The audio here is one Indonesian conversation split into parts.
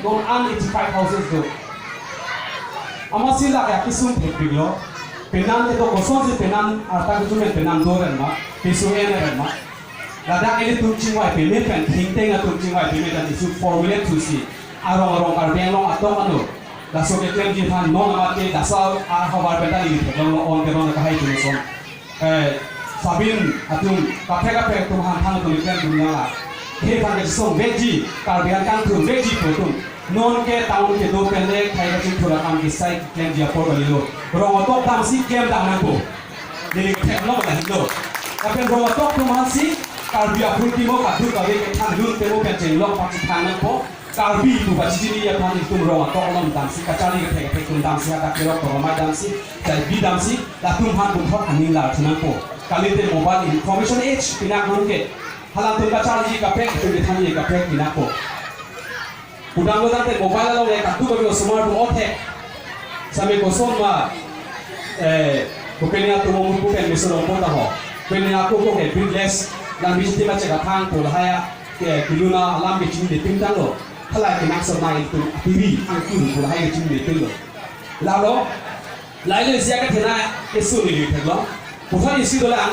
non an 85 houses do ama sila kaya kisum thek biglo penan te to koson se penan arta ku men penan do ren ma pisu en ren ma lada ele tum chingwai pe me pen thing te nga tum chingwai pe me dan isu formulate to see arong kar beng long atong anu la so ke klem ji than non ma ke da sa a habar pe ta ni thek long on ke ron ka hai tu son sabin atum ka tum han thang tu klem dum na he kan ke song veji kar bian kan tu veji ko tum non ke taun ke do pen le khai ka chin thura kam ki sai klem ji apor bali lo rong to dam si kem dam na ko ni ke thek long da hi lo ka pen rong to tu man si kar bia phul ki mo ka du ka ve ke than dun te mo pen chen long pa chi than na ko kar bi tu ba chi ni ya than tu rong to long dam si ka chali ke thek tum dam si ka ke ro to ma dam si chai bi dam si la tum han bum thot aning la thna ko kalite mobile information age pinak non ke halang tu ka chali ka pek tu ke than ye ka pek pinak ko udang lo tante mobile lo le ka tu ko smart phone othe same ko son ma ko penia tu mo mu pen mesoro ko ta ho penia ko ko ke business dan bisnis ma che ka thang ko la ya ke kiluna alam ke chin de tim tang lo khala ke nak so nai tu tv ang tu ko la ya chin de tim lo la lo lai le sia ka thena ke su ni thek lo ko tha isi do la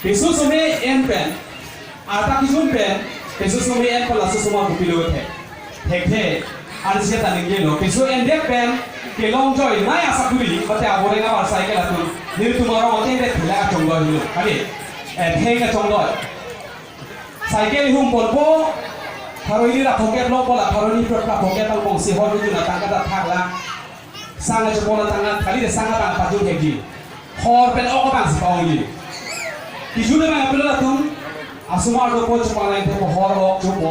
ke su so me en pen ata ki sun pen Peso sumi en pala susuma kupilo the the arisia taning yelo peso en dek pen ke long joy na ya sakuri bate abore na war cycle atun nil tomorrow ote de thila chonggo hilo kali the ka chonggo cycle hum polpo tharoi ra thoket lo pola tharoni pra thoket tang bong si hon ju na tang ka thak la sanga chopona tang kali de sanga tang paju hegi hor pen ok bang si pauli kisune ma apelo atun asumar do ko chupala inte ko hor ok chu bo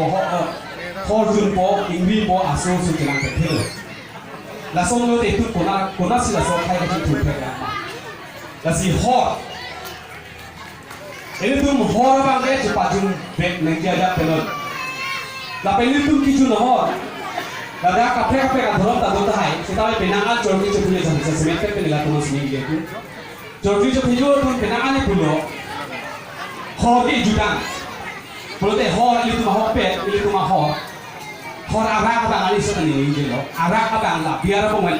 hor jun bo ingri bo aso su kilang ke thil la song lo te tu kona si la so khai ka chu thu phek la si hor ele tum hor bang de chu pa jun bek neng ja ja pelot la pe ni tum ki chu no hor la da ka phek ka dhorom ta do ta hai se ta pe na al chor ki chu phule jam se semet pe la kono sini ge tu chor ki chu phijo tu pe na ani pulo hor ki judan Puluh hor itu mah hor pet itu mah hor arak abang ali sana ni ini lo arak abang lah biar apa main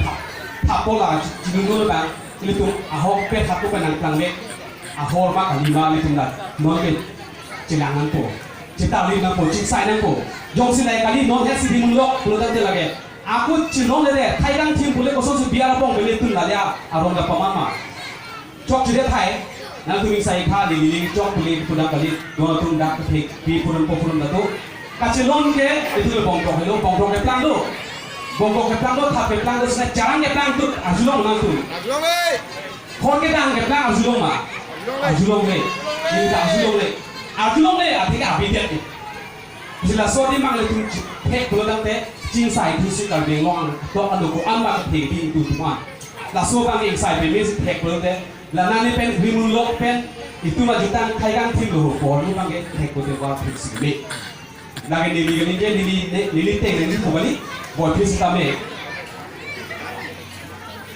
tap pola cium dulu bang itu ahok pet tap tu penang pelang dek ahor mak lima itu lah non ke cilangan po cita lima po cik sai nang po jong si lain kali non het si di mulok puluh tak lagi aku cinon le deh Thailand tim boleh kosong si biar apa boleh tu lah dia aron dapat mama cok cerita Thai Nang tuming sai kha li chok puli pudang kali dono tum dak thik pi purun po purun datu kachelon ke itu bong kong ke plang do tha pe plang do sa charang ke plang tu azulong nang tu khon ke dang ke plang azulong ma azulong le ni ta azulong le athi ka bi tet sila so di mang le tum thek pulo dang te jing sai tu si kal beng long to anu ko amma ke thik bi tu ma la so bang ek sai pe mi thek pulo te la nani pen rimun lok pen itu majutan kaigang tim lo por lu pange theko de wa fix me lagi nili te ni ko bali bo fix ta me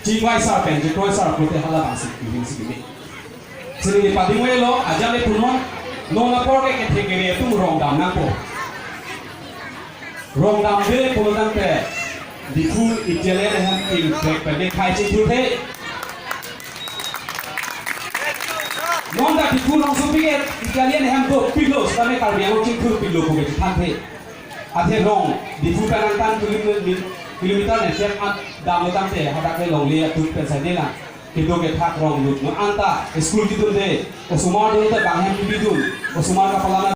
jingwai sa pen je ko sa ko te hala bang si fix me sini pa di lo aja le punon no na por ke theke re tu rong dam na ko rong dam de ko dan te di fu itele han king trek pe de khai chi thu the non da piku long so piget italian ham do pilos tame kar biang chi thur pilo ko ge than the athe rong di fu kan tan kilometer ne set at dam tam te hada ke long le tu pe sa de la ki do ge thak rong lut no anta school ki tu de o sumar do ta bang ham pi dun o sumar ka pala